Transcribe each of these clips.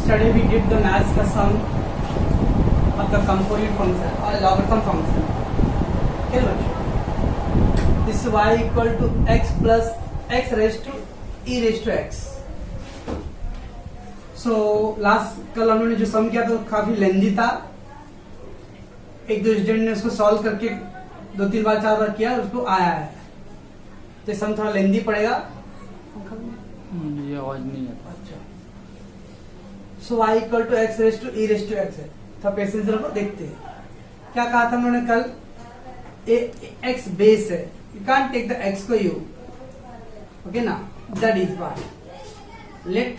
Yesterday we did the maths का sum of the composite function or logarithm function. Okay, बच्चों, this y equal to x plus x raised to e raised to x. So last कल हमने जो sum किया था काफी लेंदी था. एक दो स्टूडेंट ने उसको सॉल्व करके 2-3 बार 4 बार किया, उसको आया है. तो सम थोड़ा लेंदी पड़ेगा. ये आवाज नहीं है. अच्छा, so y equal to x raise to e raise to x है. तो पेशेंस रखो, देखते हैं क्या कहा था उन्होंने कल. x बेस है, you can't take the x को u. ओके ना, that is why let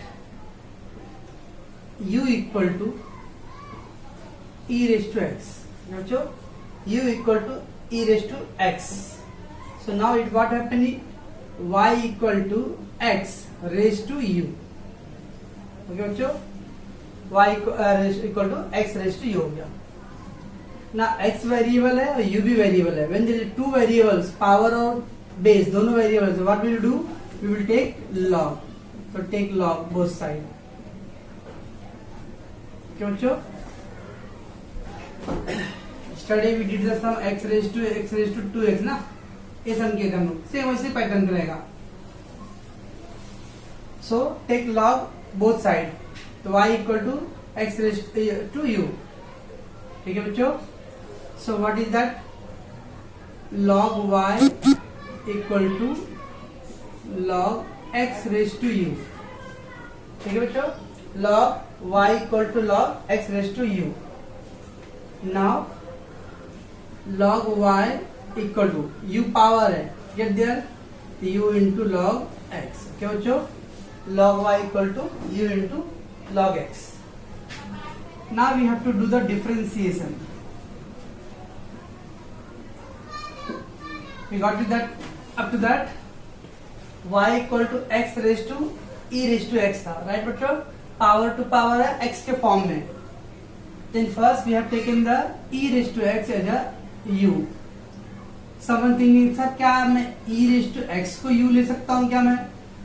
u equal to e raise to x. बच्चों, u equal to e raise to x. So now it what happening? Y equal to x raised to u. Okay बच्चों, y equal to x raised to u हो गया. Now x variable है और u भी variable है. When there is two variables, power और base दोनों variables, what will you do? We will take log. So take log both side. Okay बच्चों, yesterday we did the sum x raised to 2x ना. ये सम किए थे हम लोग. Same वैसे पैटर्न रहेगा. So take log both side. तो y equal to x raise to u. ठीक है बच्चों. So what is that? Log y equal to log x raise to u. ठीक है बच्चों. Log y equal to log x raise to u. Now log y equal to u power है, get there u into log x. क्या बच्चों? log y equal to u into log x. Now we have to do the differentiation. We got it that. Up to that y equal to x raise to e raise to x था, right बच्चों. Power to power है x के form में. Then first we have taken the e raise to x as a u. Someone thinking sir क्या मैं e raise to x को u ले सकता हूं क्या? मैं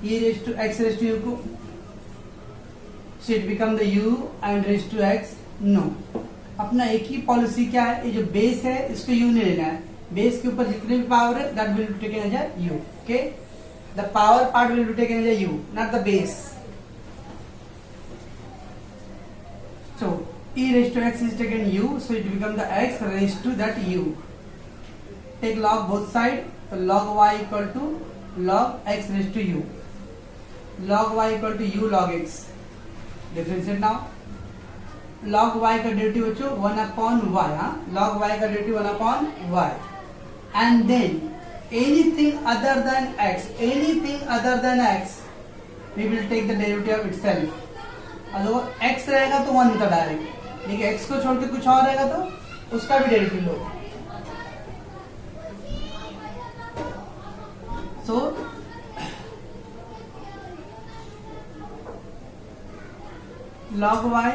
e raise to x raise to u को. So it become the u and raise to x. No, अपना एक ही पॉलिसी क्या है, ये जो बेस है इसको u नहीं लेना है. बेस के ऊपर जितने भी पावर है that will be taken as a u. Okay, the power part will be taken as a u, not the base. So e raise to x is taken u, so it become the x raised to that u. Take log both side. So log y equal to log x raised to u. Log y equal to u log x. Differentiate now. Log y का derivative बच्चों 1 upon y. Log y का derivative 1 upon y. And then anything other than x, we will take the derivative of itself. अगर x रहेगा तो 1 था direct, लेकिन x को छोड़ के कुछ और रहेगा तो उसका भी डेरिवेटिव लो. So log y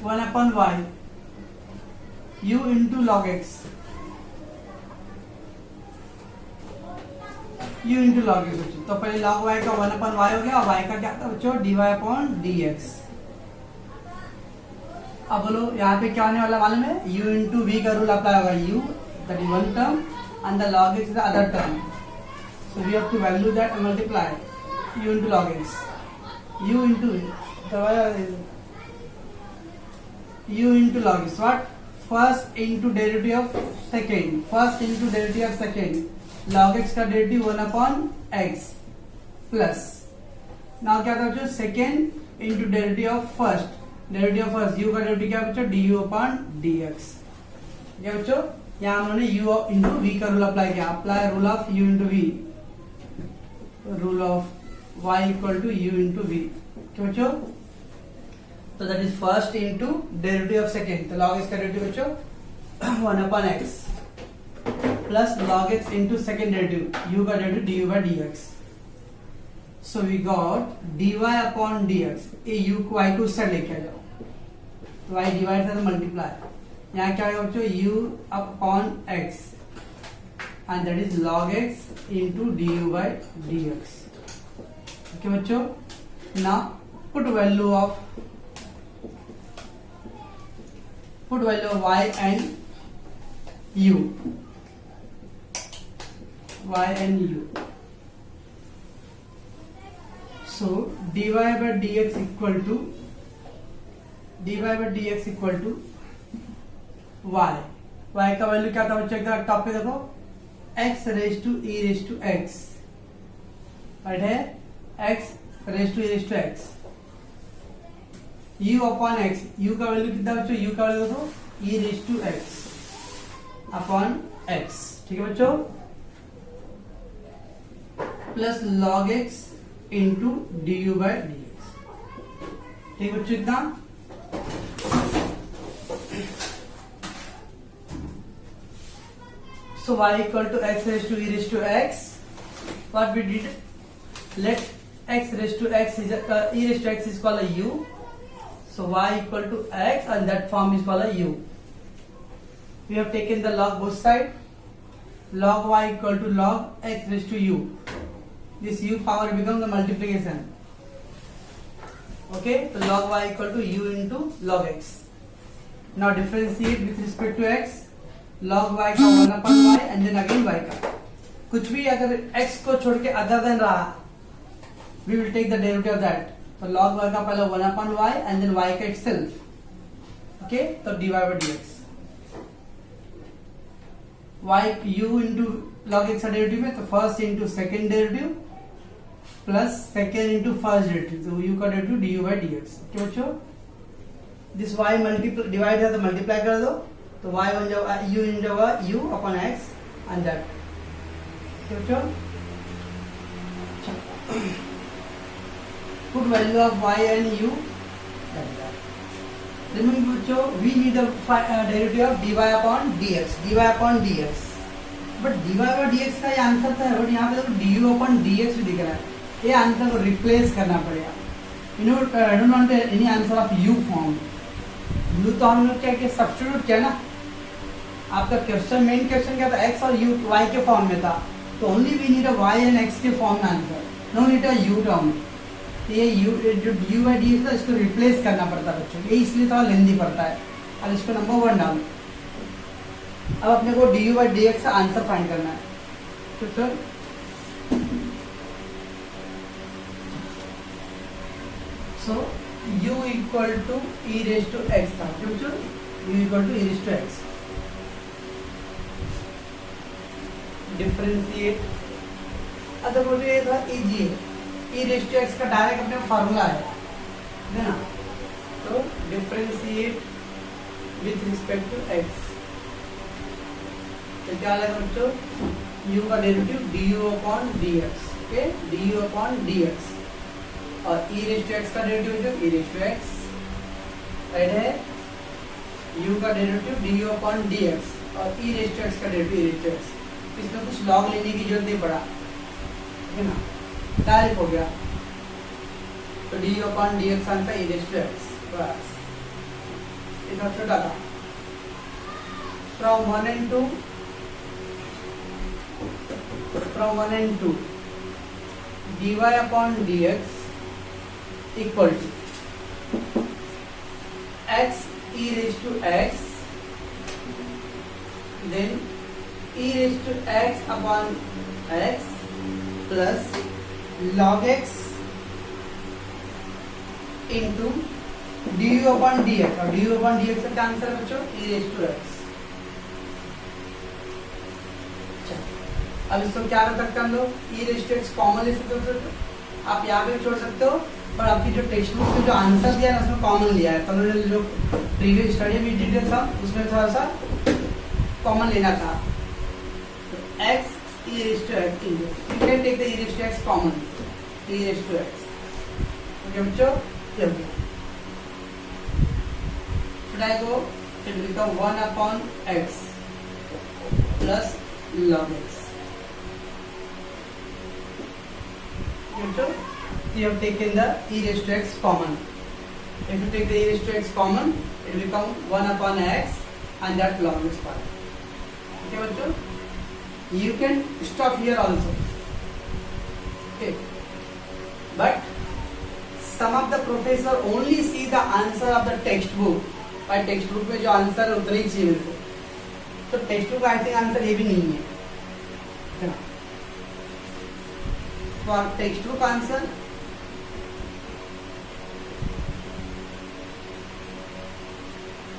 1 upon y, u into log x, u into log x बच्चों. तो पहले log y का 1 upon y हो गया और y का क्या था बच्चों? dy upon dx. अब बोलो यहाँ पे क्या होने वाला मालूम है? u into v का रूल अप्लाई होगा. u that is one term and the log x is the other term. So we have to value that and multiply u into log x. u into u into log x. What? First into derivative of second. Log x का derivative 1 upon x plus. Now क्या था बच्चों? Second into derivative of first. u का derivative क्या बच्चों? du upon dx. क्या बच्चों? यहाँ हमने u into v का रूल अप्लाई किया. Apply rule of u into v. Rule of y equal to u into v. क्यों बच्चों? तो that is first into derivative of second. तो log x का डेरिवेटिव बच्चों 1 upon x plus log x into second derivative u का derivative du by dx. So we got dy upon dx. ये u को y को उस side लेके आ जाओ. तो y डिवाइड था तो मल्टीप्लाई. यहाँ क्या होगा बच्चों? u upon x and that is log x into du by dx. Okay बच्चों, now put value of put value of y and u. Y and u. So dy by dx equal to y. y का value क्या था बच्चों? एक top पे देखो, x raise to e raise to x, right है, x raise to e raise to x, u upon x. u का value कितना बच्चों? u का वैल्यू देखो, e raise to x upon x. ठीक है बच्चों, plus log x into du by dx. ठीक है बच्चों, इतना. So y equal to x raised to e raised to x. What we did? Let x raised to x is e raised to x is called a u. So y equal to x and that form is called a u. We have taken the log both side. Log y equal to log x raised to u. This u power becomes the multiplication. Okay, so log y equal to u into log x. Now differentiate with respect to x. log y का 1 upon y and then again y का. कुछ भी अगर x को छोड़ के other than रहा, we will take the derivative of that. तो log y का पहले 1 upon y and then y का itself. Okay, तो dy by dx. y u into log x का डेरिवेटिव में, तो first into second derivative plus second into first derivative, तो u का derivative du by dx. Okay बच्चों, this y multiply divide है तो मल्टीप्लाई कर दो, तो y बन जाएगा u इन जाएगा u upon x and that. Put value of y and u. Remember बच्चों, we need the derivative of dy upon dx. But dy by dx का ये आंसर था, बट यहाँ पे देखो du अपॉन dx भी दिख रहा है. ये आंसर को रिप्लेस करना पड़ेगा. You know I don't want any answer of u form. u तो हम लोग क्या किया, सब्स्टिट्यूट किया ना. आपका क्वेश्चन, मेन क्वेश्चन क्या था, x और u y के फॉर्म में था, तो only we need a y and x के फॉर्म में answer, no need a u term. ये u जो du by dx था, इसको रिप्लेस करना पड़ता है बच्चों, ये इसलिए थोड़ा लेंदी पड़ता है. अब इसको नंबर 1 डालो. अब अपने को du by dx का आंसर फाइंड करना है. तो sir so u equal to e raise to x था, बच्चों u equal to e raise to x. Differentiate, अगर बोल रहे था इजी है, e रेज टू x का डायरेक्ट अपने फार्मूला है ना. तो differentiate with respect to x, तो क्या लगेगा बच्चों, u का derivative du upon dx. Okay, du upon dx और e रेज टू x का derivative e raise to x, right है. u का डेरिवेटिव du अपॉन dx और e रेज टू x का derivative e raise to x. इसमें कुछ log लेने की जरूरत नहीं पड़ा, है ना, डायरेक्ट हो गया. तो du upon dx answer e raise to x. बस इतना छोटा था. From 1 and 2 dy upon dx equal to x e raised to x, then e raised to x upon x plus log x into du upon dx. और du upon dx का answer बच्चों e raised to x. अब इसको क्या कर सकते हैं हम लोग, e raise to x common ले सकते हो. आप यहाँ पे भी छोड़ सकते हो, पर आपकी जो टेक्स्ट बुक में जो आंसर दिया है उसमें कॉमन लिया है. तो उन्होंने जो प्रीवियस स्टडी भी डिटेल था उसमें थोड़ा सा कॉमन लेना था. तो x e raise to x, you can take the e raise to x common, e raise to x. Okay बच्चों, ये हो गया. Should I go? It will become 1 upon x plus log x. You have taken the e raised to x common. If you take the e raised to x common, it will become 1 upon x and that log x part. Okay, bachcho? You can stop here also. Okay. But some of the professor only see the answer of the textbook भाई text book में जो answer है उतना ही चाहिए मेरे को, तो text book I think answer ये भी नहीं है। फॉर टेक्स्ट बुक आंसर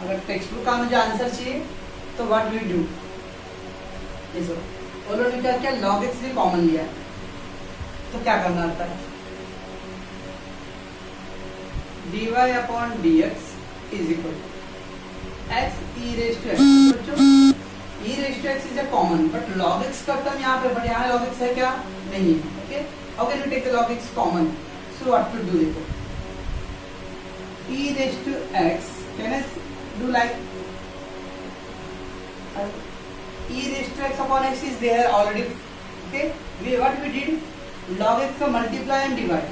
अगर टेक्स्ट बुक का मुझे आंसर चाहिए तो व्हाट वी डू, उन्होंने क्या किया, log x भी कॉमन लिया है, तो क्या करना होता है, dy upon dx is equal x e raise to x। बच्चों e raise to x is a common, but log x का टर्म यहाँ पे, बट यहाँ log x है क्या, नहीं है। Okay, how can we take the log x common, so what to do, देखो e raise to x can I do like e raised to x upon x is there already. Okay, what we did, log x को multiply and divide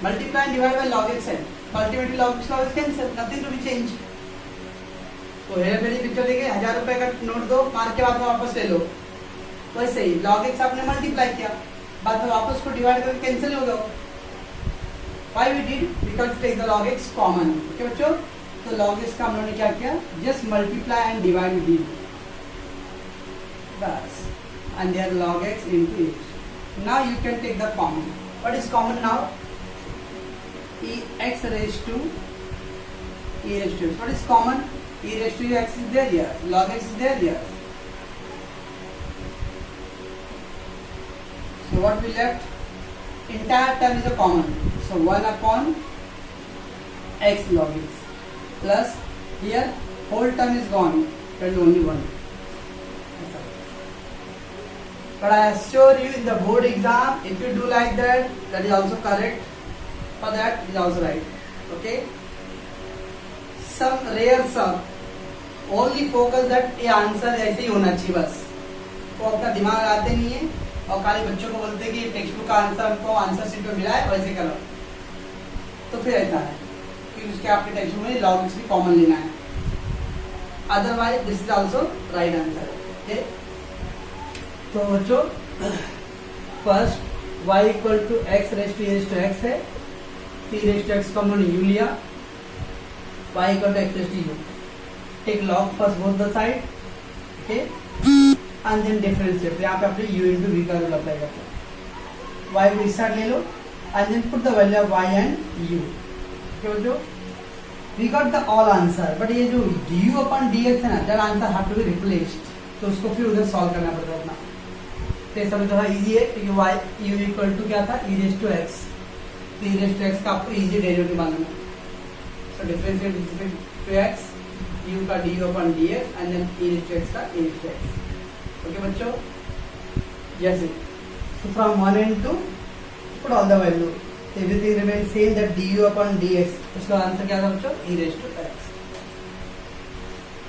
by log x है, ultimately log x cancel, nothing to be changed। तो है मेरी picture देखे 1000 रुपए का note दो, मार के बाद में वापस ले लो, वैसे ही log x आपने मल्टीप्लाई किया, बाद में वापस को डिवाइड करके कैंसिल हो गया। Why we did, because take the log x common। Okay बच्चों, तो log x का हम लोगों ने क्या किया, just multiply and divide with it, बस, and there log x into it। Now you can take the common। What is common now? E x raised to e raised to x। What is common? E raised to x is there here, log x is there here। So what we left? Entire term is a common, so 1 upon x log x plus here whole term is gone, there is only 1। But I assure you in the board exam, if you do like that, that is also correct, for that is also right। Okay, some rare some only focus that ये answer ऐसे ही होना चाहिए, बस वो अपना दिमाग लगाते नहीं है और खाली बच्चों को बोलते कि टेक्स्ट बुक का आंसर हमको आंसर शीट में मिला है वैसे करो, तो फिर ऐसा है कि उसके आपके टेक्स्ट बुक में log x भी कॉमन लेना है, otherwise this is also right answer. Okay, तो बच्चों first y equal to x raise to as two x है, t रेज टू एक्स को हम लोगों ने u लिया, y equal to x raise to u, take log first both the side, okay, and then differentiate, यहाँ पे आपने u into v का रूल अप्लाई करते हैं, y को इस साइड ले लो and then put the value of y and u। Okay बच्चों, we got the all answer, but ये जो du अपॉन dx है ना, that answer have to be replaced, तो उसको फिर उधर सॉल्व करना पड़ता है अपना, तो ये समझ थोड़ा इजी है क्योंकि y u इक्वल टू क्या था, e रेज टू x, तो e रेज टू x का आपको इजी डेरिवेटिव मालूम है, so differentiate to x u का du upon dx and then e raise to x का e raise to x। Okay बच्चों, yes, so from 1 and 2 put all the value, everything remains same, that du upon dx, उसका answer क्या था बच्चों, e raised to x।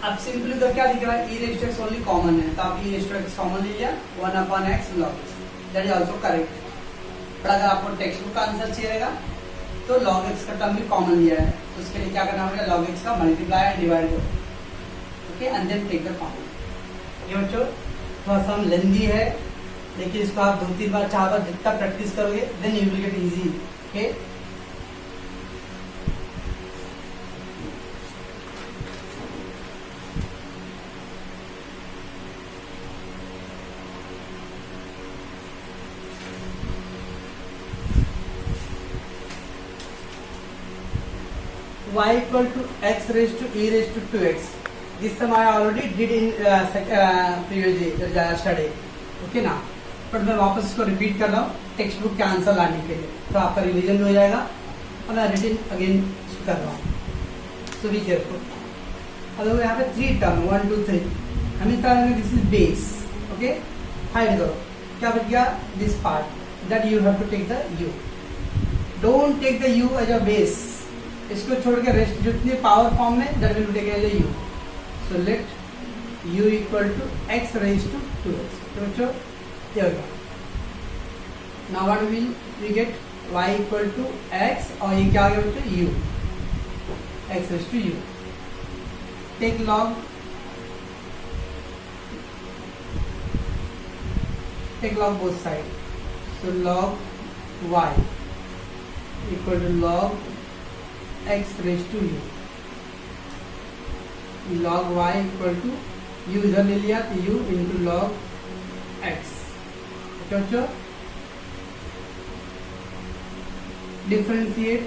अब simply तो क्या दिख रहा है, e raised to x only common है, तो आप e raised to x common ले लिया, 1 upon x log x, that is also correct. पर अगर आपको टेक्स्ट बुक का आंसर चाहिए रहेगा तो log x का टर्म भी कॉमन लिया है, तो उसके लिए क्या करना होगा, log x का मल्टीप्लाई एंड डिवाइड करो, okay, and then take the common. ये बच्चों थोड़ा सा लेंदी है, लेकिन इसको आप 2-3 बार 4 बार जितना प्रैक्टिस करोगे then you will get easy. Okay, y equal to x raised to e raised to 2x, this sum I already did in previous day study, okay ना, बट मैं वापस इसको रिपीट कर रहा हूँ टेक्स्ट बुक के answer लाने के लिए, तो आपका रिवीजन भी हो जाएगा और मैं रिटन अगेन कर रहा हूँ, सो बी केयरफुल। अब यहाँ पे 3 टर्म 1 2 3, हमें this is base, okay, hide करो, क्या बच गया, this part, that you have to take the u, don't take the u as a base, इसको छोड़ के रेस्ट जितनी पावर फॉर्म में that will take as a u, so let u equal to x raise to 2x। तो बच्चों ये हो गया, now what will we get, y equal to x और ये क्या आ गया बच्चों, u, x raise to u, take log, take log both side, so log y equal to log x raised to u, log y equal to u इधर ले लिया तो u into log x। बच्चों differentiate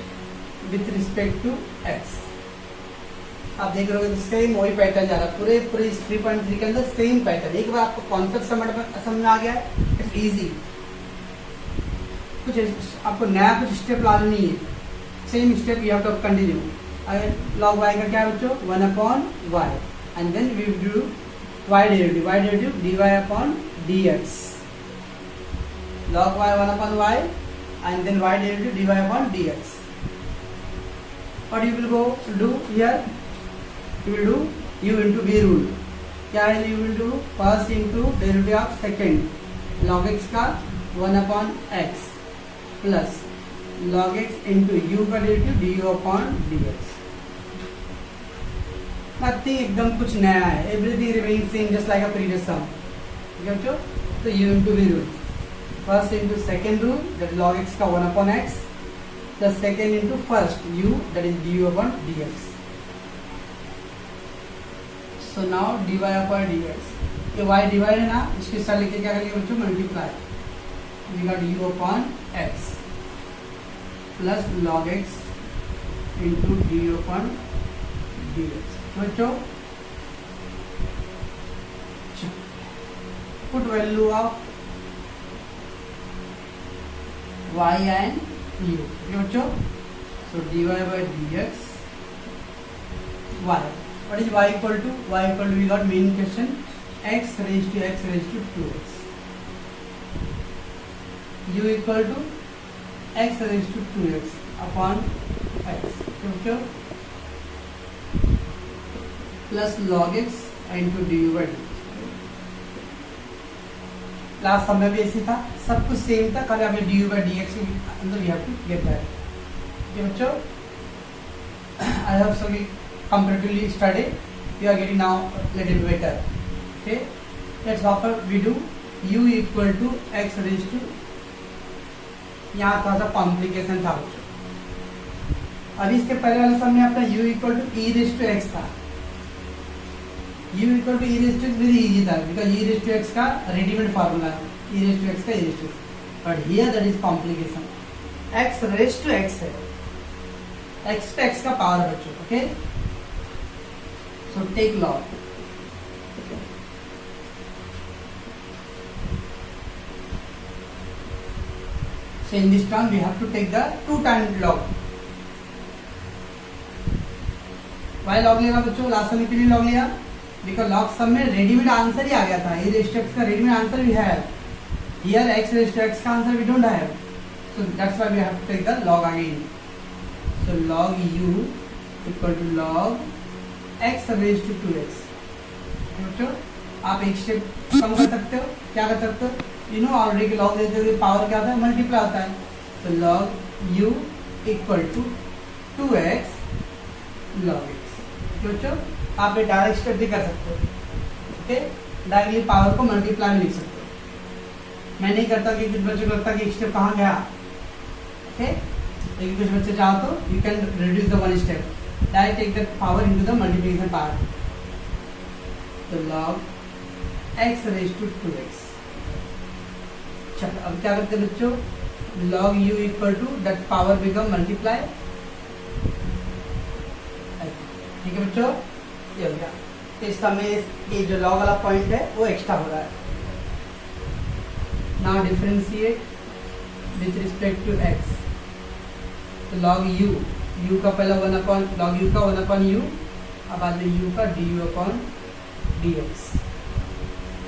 with respect to x। आप देख रहे हो same वही पैटर्न जा रहा है पूरे 3.3 के अंदर सेम पैटर्न। एक बार आपको कॉन्सेप्ट समझ में आ गया है, इट्स इजी। कुछ आपको नया कुछ स्टेप लाना नहीं है, same step you have to continue. log y का क्या बच्चों 1/y and then we do y derivative dy upon dx। log y 1/y and then y derivative dy upon dx. What you will go do here? You will do u into v rule. क्या है u will do first into derivative of second log x का 1/x plus log x into u का derivative du upon dx. Nothing एकदम कुछ नया है, everything remains same just like a previous sum. ठीक है बच्चों? तो u into v rule. First into second rule that log x का 1/x plus second into first u that is du upon dx. So now dy upon dx, ये y divide है ना, इसके साथ लेके क्या करेंगे बच्चों multiply. We got u upon x plus log x into du upon dx. बच्चों put value of y and u. बच्चों so dy by dx y. What is y equal to? Y equal to we got main question x raised to 2x. U equal to x raised to 2x upon x. बच्चों plus log x into du by dx. Last समय भी ऐसे था, सब कुछ same था, खाली हमें du by dx के अंदर we have to get that. ये बच्चों I hope so comparatively study you are getting now little better. Okay, let's offer we do u equal to x raised to, यहाँ थोड़ा सा कॉम्प्लिकेशन था बच्चों। अभी इसके पहले वाले सम में अपना u equal to e raised to x था। u equal to e raised to x very easy था because e raised to x का रेडीमेड फार्मूला है, e raised to x का e raised to x, but here that is complication। x raised to x है, x पे x का power बच्चों। Okay so take log, so in this term we have to take the 2 times log। why log लेगा बच्चों, last समय के लिए log लिया because log सम में रेडीमेड आंसर ही आ गया था, e raised to x का रेडीमेड आंसर भी है, here x raised to x का answer we don't have, so that's why we have to take the log again। so log u equal to log x raised to 2x। बच्चों आप एक step कम कर सकते हो, क्या कर सकते हो, यू नो ऑलरेडी लॉग देते हुए पावर क्या होता है मल्टीप्लाई होता है, तो log u equal to 2x log x। बच्चों आप ये डायरेक्ट स्टेप भी कर सकते हो। ओके डायरेक्टली पावर को मल्टीप्लाई में लिख सकते हो। मैं नहीं करता कि कुछ बच्चों को लगता कि स्टेप कहाँ गया। ओके लेकिन कुछ बच्चे चाहो तो you can reduce the one step, direct take the power into the multiplication power, तो log x raised to 2x। चलो अब क्या करते हैं बच्चों, log u equal to that power become multiply. ठीक है बच्चों ये हो गया, इस समय ये जो log वाला पॉइंट है वो एक्स्ट्रा हो रहा है। Now differentiate with respect to x, तो log u का पहला 1 log u का 1/u, अब बाद में u का du अपॉन dx,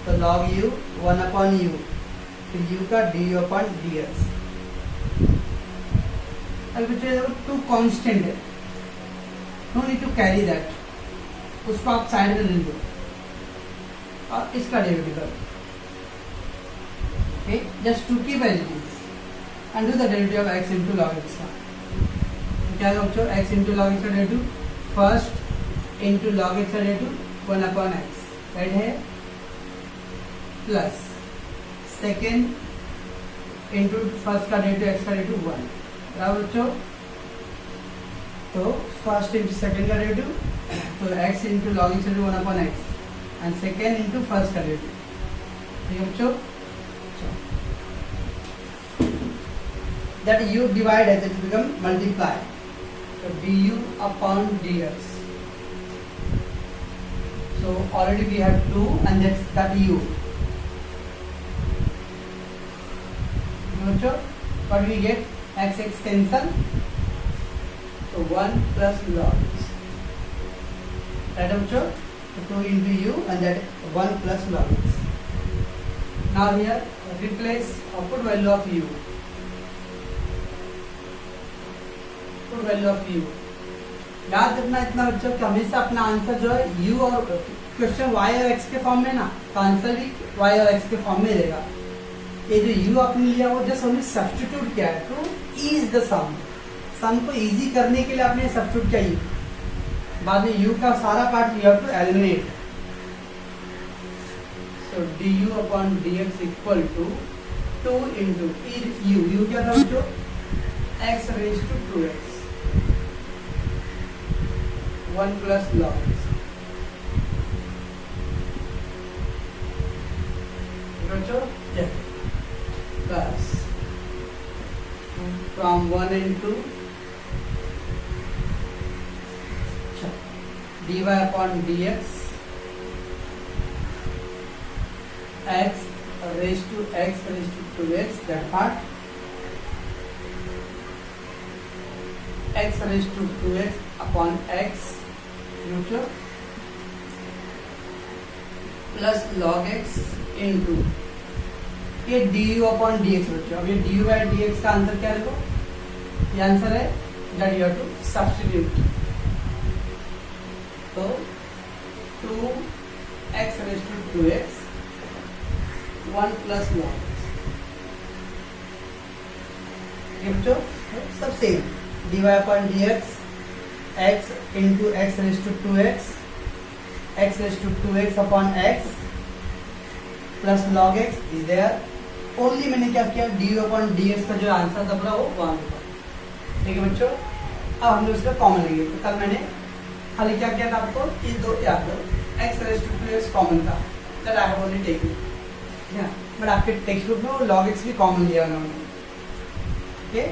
तो log u 1/u फिर u का du अपॉन dx। अब बच्चों टू कांस्टेंट है, no need to carry that, उसको आप साइड में ले लो और इसका डेरिवेटिव करो। Okay just to keep as it is and do the derivative of x into log x का क्या है बच्चों, x इंटू log x का derivative first into log x का डेरिवेटिव 1/x राइट है, प्लस सेकेंड इंटू फर्स्ट का derivative x का derivative 1 बराबर बच्चों। तो फर्स्ट इंटू सेकेंड का डेरिवेटिव, तो x into log x one upon x and second into first का डेरिवेटिव। ठीक है बच्चों, that u divide as it become multiply, so du upon dx. So already we have 2 and that's that u. So what we get, x cancel, so 1 plus log x. Right bachcho, so 2 into u and that 1 plus log x. Now here replace output value of u. Value of u, याद रखना इतना बच्चों कि हमेशा अपना answer जो है u और क्वेश्चन y और x के फॉर्म में ना, तो आंसर भी y और x के फॉर्म में रहेगा। ये जो u आपने लिया वो जस्ट हमने सब्स्टिट्यूट किया है टू ईज द सम, सम को इजी करने के लिए आपने सब्स्टिट्यूट किया u, बाद में u का सारा part you have to eliminate. So du upon dx equal to 2 into u क्या था बच्चों, x raise to 2x 1 plus log x, plus from 1 and 2 dy upon dx x raised to 2x, that part x raised to 2x upon x plus log x into ये du upon dx बच्चों। अब ये du by dx का answer क्या देखो, ये answer है that you have to substitute, तो 2x raise to 2x 1 plus log x, ये बच्चों सब same, dy upon dx x into x raised to 2x, x raised to 2x upon x plus log x is there. Only मैंने क्या किया, du upon dx का जो answer था वो 1 था। ठीक है बच्चों, अब हम लोग इसका कॉमन लेंगे। तो कल मैंने खाली क्या किया था आपको, ये दो याद करो, x raised to 2x common था, that I have only taken, but आपके टेक्स्ट बुक में वो log x भी कॉमन लिया उन्होंने। ओके,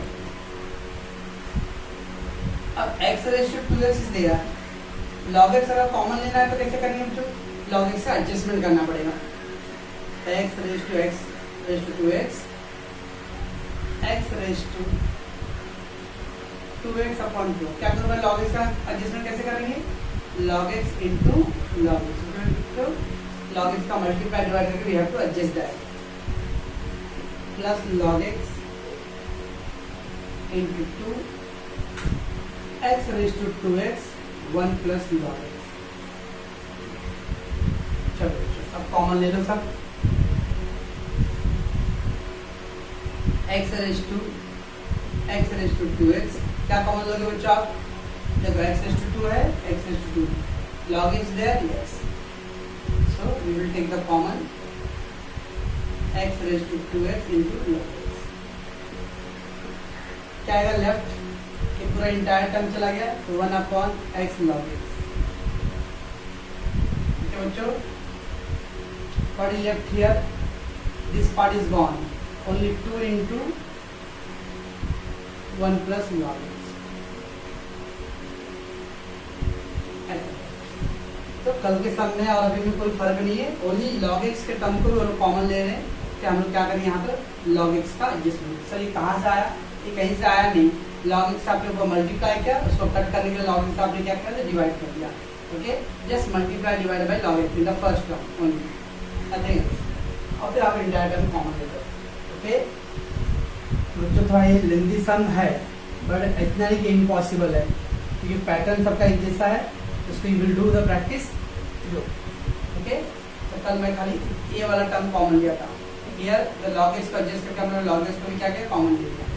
अब x raise to 2x is there, log x अगर कॉमन लेना है तो कैसे करेंगे बच्चों, log x का एडजस्टमेंट करना पड़ेगा। x raise to 2x x raise to 2x upon 2, क्या करूँगा, log x का एडजस्टमेंट कैसे करेंगे, log x into log x, तो log x का मल्टीप्लाई डिवाइड करके we have to adjust that, plus log x into 2 x raised to 2x 1 plus log x। चलो अब कॉमन ले लो सब, x raised to 2x, क्या कॉमन लोगे बच्चों आप, देखो x raised to 2 है, x raised to 2 log x there, yes, so we will take the common x raised to 2x into log x, क्या आएगा लेफ्ट, ये पूरा इंटायर टर्म चला गया, तो 1 अपॉन x log x। ठीक है बच्चों, what is left here, this part is gone, only 2 into 1 plus log x, ऐसा। तो कल के सम में और अभी में कोई फर्क नहीं है, ओनली log x के टर्म को भी कॉमन ले रहे हैं, कि हम लोग क्या करें यहाँ पर log x का एडजस्टमेंट। सर ये कहाँ से आया, ये कहीं से आया नहीं, log x आपने ऊपर मल्टीप्लाई किया, उसको कट करने के लिए log x आपने क्या किया, डिवाइड कर दिया। Okay, just multiply divide by log x in the first term only, nothing else, और फिर आप इंटायर टर्म कॉमन लेते हो। ओके, तो थोड़ा ये लेंथी सम है, बट इतना नहीं कि इम्पॉसिबल है, क्योंकि पैटर्न सबका एक जैसा है, उसको you will do the practice. Okay, तो कल मैं खाली ये वाला टर्म कॉमन लिया था, हियर द log x को एडजस्ट करके हमने log x को भी क्या किया, कॉमन ले लिया।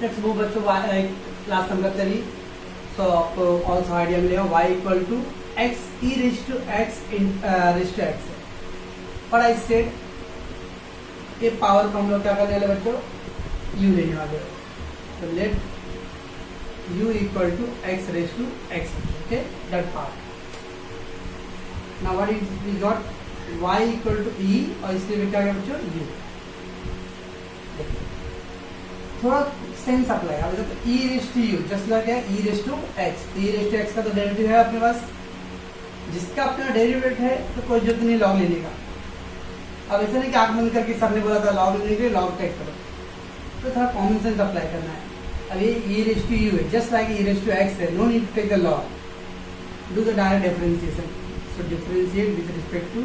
नेक्स्ट वो बच्चों क्लास नंबर 3 सो आपको ऑल्सो आइडिया मिलेगा y equal to x e raise to x है। और आई सेड ये पावर को हम लोग क्या करने वाले बच्चों, u लेने वाले हैं। तो let u equal to x raise to x, okay, that part. Now what is we got y equal to e, और इसलिए क्या गया बच्चों u। थोड़ा सेंस अप्लाई, अब देखो e raise to u just like e raise to x, e raise to x का तो डेरिवेटिव है अपने पास, जिसका अपना डेरिवेटिव है तो कोई जरूरत नहीं लॉग लेने का। अब ऐसा नहीं कि आंख बंद करके सबने बोला था लॉग लेने के लिए लॉग टेक करो, तो थोड़ा कॉमन सेंस अप्लाई करना है। अब ये e रेज टू u है, just like e raise to x है, no need to take the log, do the direct differentiation. So differentiate with respect to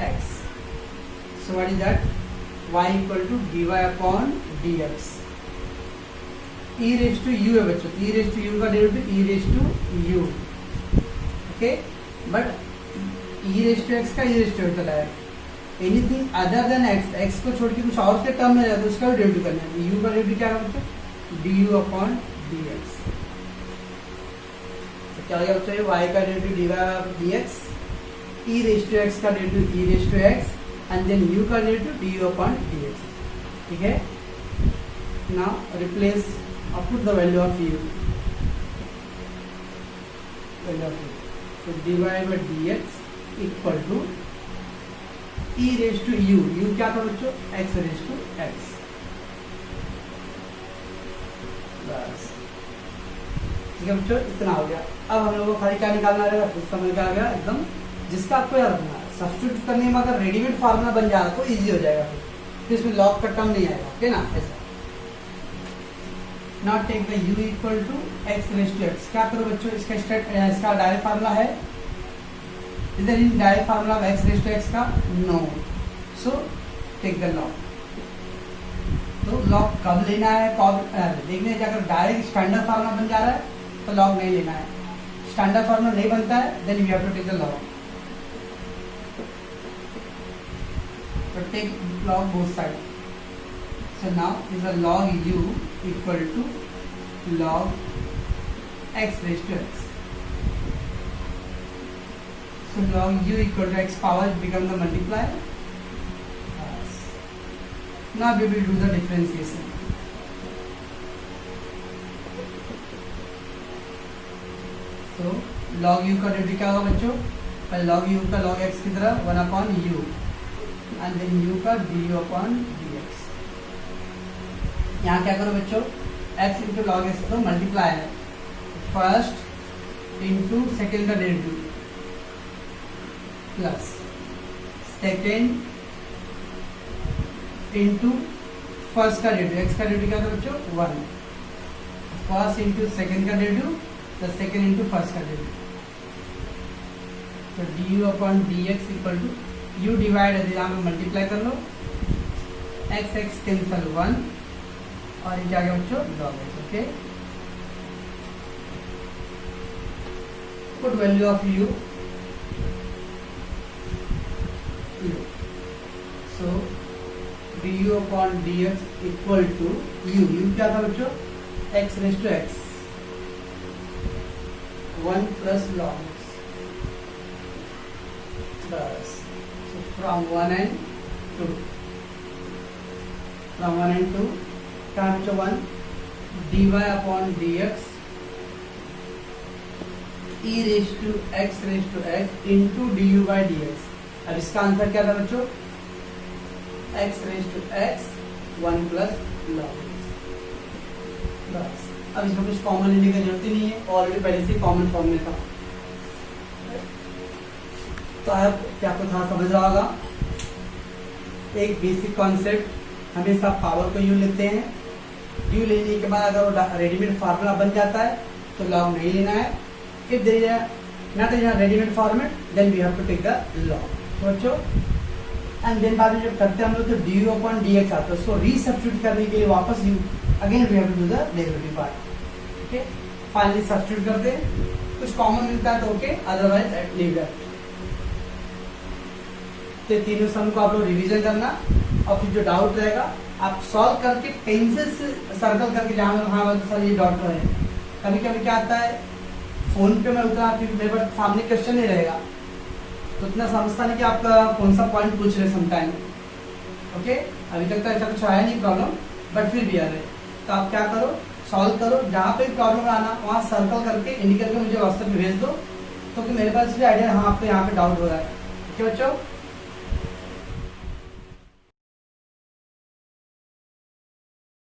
x। So what is that, y equal to dy upon dx। e raise to u है बच्चों, e raise to u का derivative e raise to u, okay, but e raise to x का e raise to होता है। Anything other than x, x को छोड़ के कुछ और के टर्म में रहता है, उसका भी डेरिवेटिव करना है। u का डेरिवेटिव क्या है बच्चों, du अपॉन dx। तो क्या हो गया बच्चों, y का derivative dy dx, e raise to x का derivative e raise to x, and then u का डेरिवेटिव du अपॉन dx, ठीक है। Now replace or put the value of u, so dy by dx equal to e raised to u, u क्या था बच्चों, x raised to x, बस ठीक है बच्चों, इतना हो गया। अब हम लोगों को खाली क्या निकालना रहेगा, कुछ समझ में आ गया एकदम, जिसका आपको याद रखना है। सब्स्टिट्यूट करने में अगर रेडीमेड फार्मूला बन जाएगा तो इजी हो जाएगा, फिर इसमें लॉग का टर्म नहीं आएगा, ओके ना, ऐसा। Now take the u equal to x raised to x, क्या करो बच्चों, इसका डायरेक्ट फार्मूला है, इधर इन direct formula x raised to x का no, so take the log. तो लॉग कब लेना है, कब देखने कि अगर डायरेक्ट स्टैंडर्ड फार्मूला बन जा रहा है तो लॉग नहीं लेना है, स्टैंडर्ड फार्मूला नहीं बनता है then we have to take the log. तो take log both side. So now is a log u equal to log x raised to x. So log u equal to x power become the multiplier. Now we will do the differentiation. So log u का derivative क्या होगा बच्चों, पहले log u का log x की तरह 1 upon u and then u का du upon dx। यहाँ क्या करो बच्चों, x इंटू लॉग एक्स तो मल्टीप्लाई है, फर्स्ट इंटू सेकेंड का derivative plus second into first का डेरिवेटिव, x का डेरिवेटिव क्या था बच्चों 1, फर्स्ट इंटू सेकेंड का derivative plus second into first का डेरिवेटिव। तो du upon dx equal to u divide है, यहाँ पे मल्टीप्लाई कर लो, x x कैंसल 1 और ये क्या गया बच्चों log x, okay. Put value of u, so du upon dx equal to u क्या था बच्चों x raise to x 1 plus log x, बस। So from 1 and 2, from 1 and 2 क्या बच्चों 1 dy upon dx e raise to x into du by dx। अब इसका answer क्या था बच्चों, x raise to x 1 plus log x, बस। अब इसमें कुछ कॉमन लेने की जरूरत ही नहीं है, ऑलरेडी पहले से कॉमन फॉर्म में था। तो आपको थोड़ा समझ रहा होगा, एक बेसिक कॉन्सेप्ट, हमेशा पावर को यू लेते हैं, यू लेने के बाद अगर वो रेडीमेड फार्मूला बन जाता है तो लॉग नहीं लेना है। If there is not in readymade format then we have to take the log, तो बच्चों। एंड देन बाद में जब करते हैं हम लोग तो du अपॉन dx आता है, उसको रीसब्स्टिट्यूट करने के लिए वापस you again we have to do the derivative part, okay. Finally substitute करते हैं, कुछ कॉमन मिलता है तो ओके, अदरवाइज लीव दैट। तो तीनों सम को आप लोग रिवीजन करना, और फिर जो डाउट रहेगा आप सॉल्व करके पेंसिल से सर्कल करके जहां हाँ सर ये डॉट है कभी कभी क्या आता है, फोन पे मैं उतना मेरे पास सामने क्वेश्चन नहीं रहेगा तो उतना समझता नहीं कि आपका कौन सा पॉइंट पूछ रहे समटाइम। ओके, अभी तक तो ऐसा कुछ आया नहीं प्रॉब्लम, बट फिर भी आ रहे, तो आप क्या करो, सॉल्व करो, जहाँ पे प्रॉब्लम आना वहाँ सर्कल करके इंडिकेट करके मुझे व्हाट्सएप पे भेज दो, तो कि मेरे पास भी आइडिया, हाँ आपको यहाँ पे डाउट हो रहा है। ठीक है बच्चों।